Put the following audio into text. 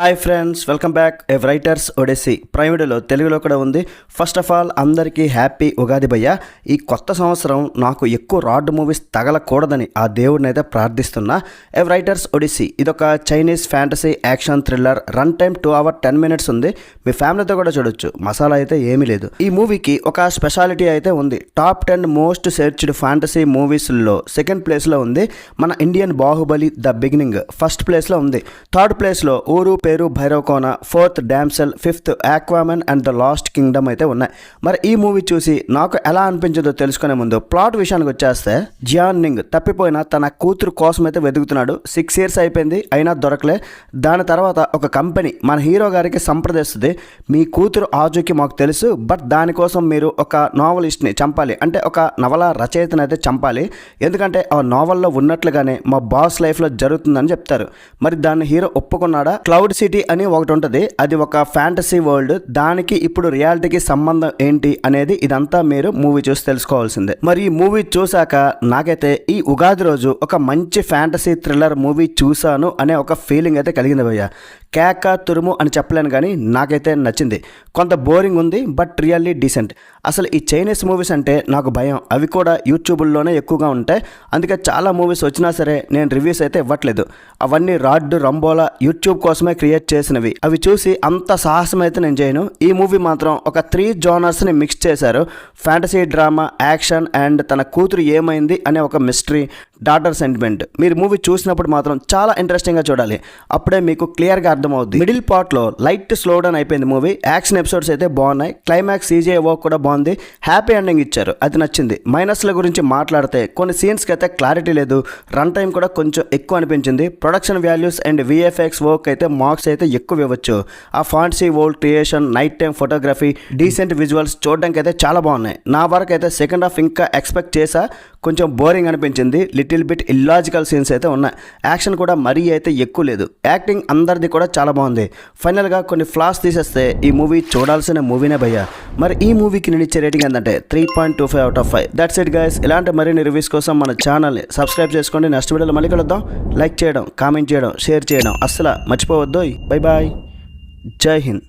Hi friends, welcome back. A writer's Odyssey ప్రైవేటులో తెలుగులో కూడా ఉంది. ఫస్ట్ ఆఫ్ ఆల్ అందరికీ హ్యాపీ ఉగాది భయ్య. ఈ కొత్త సంవత్సరం నాకు ఎక్కువ రాడ్ మూవీస్ తగలకూడదని ఆ దేవుడిని అయితే ప్రార్థిస్తున్నా. ఏ రైటర్స్ ఒడెస్సీ ఇదొక Chinese fantasy action thriller. Run time 2 hours 10 minutes ఉంది. మీ ఫ్యామిలీతో కూడా చూడొచ్చు. మసాలా అయితే ఏమీ లేదు. ఈ మూవీకి ఒక స్పెషాలిటీ అయితే ఉంది. టాప్ 10 మోస్ట్ సెర్చ్డ్ ఫ్యాంటసీ మూవీస్లో సెకండ్ ప్లేస్లో ఉంది. మన Indian Baahubali The Beginning first ప్లేస్లో ఉంది. థర్డ్ ప్లేస్లో Ooru Peru Bhairavakona, fourth Damsel, fifth Aquaman and the Lost Kingdom అయితే ఉన్నాయి. మరి ఈ మూవీ చూసి నాకు ఎలా అనిపించిందో తెలుసుకునే ముందు ప్లాట్ విషయానికి వచ్చేస్తే, జియాన్ నింగ్ తప్పిపోయిన తన కూతురు కోసం అయితే వెతుకుతున్నాడు. 6 years అయిపోయింది, అయినా దొరకలే. దాని తర్వాత ఒక కంపెనీ మన హీరో గారికి సంప్రదిస్తుంది. మీ కూతురు ఆజుకి మాకు తెలుసు, బట్ దానికోసం మీరు ఒక నావలిస్ట్ని చంపాలి, అంటే ఒక నవల రచయితని అయితే చంపాలి. ఎందుకంటే ఆ నావల్లో ఉన్నట్లుగానే మా బాస్ లైఫ్లో జరుగుతుందని చెప్తారు. మరి దాన్ని హీరో ఒప్పుకున్నాడా? క్లౌడ్ సిటీ అని ఒకటి ఉంటుంది, అది ఒక ఫ్యాంటసీ వరల్డ్. దానికి ఇప్పుడు రియాలిటీకి సంబంధం ఏంటి అనేది ఇదంతా మీరు మూవీ చూసి తెలుసుకోవాల్సిందే. మరి ఈ మూవీ చూశాక నాకైతే ఈ ఉగాది రోజు ఒక మంచి ఫ్యాంటసీ థ్రిల్లర్ మూవీ చూశాను అనే ఒక ఫీలింగ్ అయితే కలిగింది భయ్య. కేక తురుము అని చెప్పలేను, కానీ నాకైతే నచ్చింది. కొంత బోరింగ్ ఉంది, బట్ రియల్లీ డీసెంట్. అసలు ఈ చైనీస్ మూవీస్ అంటే నాకు భయం. అవి కూడా యూట్యూబ్లోనే ఎక్కువగా ఉంటాయి. అందుకే చాలా మూవీస్ వచ్చినా సరే నేను రివ్యూస్ అయితే ఇవ్వట్లేదు. అవన్నీ రాడ్ రంబోలా యూట్యూబ్ కోసమే క్రియేట్ చేసినవి. అవి చూసి అంత సాహసం అయితే నేను చేయను. ఈ మూవీ మాత్రం ఒక 3 genresని మిక్స్ చేశారు. ఫ్యాంటసీ, డ్రామా, యాక్షన్ అండ్ తన కూతురు ఏమైంది అనే ఒక మిస్టరీ, డాటర్ సెంటిమెంట్. మీరు మూవీ చూసినప్పుడు మాత్రం చాలా ఇంట్రెస్టింగ్గా చూడాలి. అప్పుడే మీకు క్లియర్గా అర్థమవుతుంది. మిడిల్ పార్ట్లో లైట్ స్లో డౌన్ అయిపోయింది మూవీ. యాక్షన్ ఎపిసోడ్స్ అయితే బాగున్నాయి. క్లైమాక్స్ CGI వర్క్ కూడా బాగుంది. హ్యాపీ ఎండింగ్ ఇచ్చారు, అది నచ్చింది. మైనస్ల గురించి మాట్లాడితే కొన్ని సీన్స్కి అయితే క్లారిటీ లేదు. రన్ టైం కూడా కొంచెం ఎక్కువ అనిపించింది. Production values and VFX work అయితే మార్క్స్ అయితే ఎక్కువ ఇవ్వచ్చు. ఆ fantasy world creation, night time photography, decent visuals చూడడానికి అయితే చాలా బాగున్నాయి. నా వరకు అయితే సెకండ్ హాఫ్ ఇంకా ఎక్స్పెక్ట్ చేసా. కొంచెం బోరింగ్ అనిపించింది. లిటిల్ బిట్ ఇల్లాజికల్ సీన్స్ అయితే ఉన్నాయి. యాక్షన్ కూడా మరీ అయితే ఎక్కువ లేదు. యాక్టింగ్ అందరిది కూడా చాలా బాగుంది. ఫైనల్గా కొన్ని ఫ్లాస్ తీసేస్తే ఈ మూవీ చూడాల్సిన మూవీనే భయ్య. మరి ఈ మూవీకి నేను ఇచ్చే రేటింగ్ ఏంటంటే 3.25 out of 5. That's it guys. ఇలాంటి మరిన్ని రివ్యూస్ కోసం మన ఛానల్ని సబ్స్క్రైబ్ చేసుకోండి. నెక్స్ట్ వీడియోలో మళ్ళీ కలుద్దాం. లైక్ చేయడం, కామెంట్ చేయడం, షేర్ చేయడం అస్సలు మర్చిపోవద్దు. Bye bye. జై హింద్.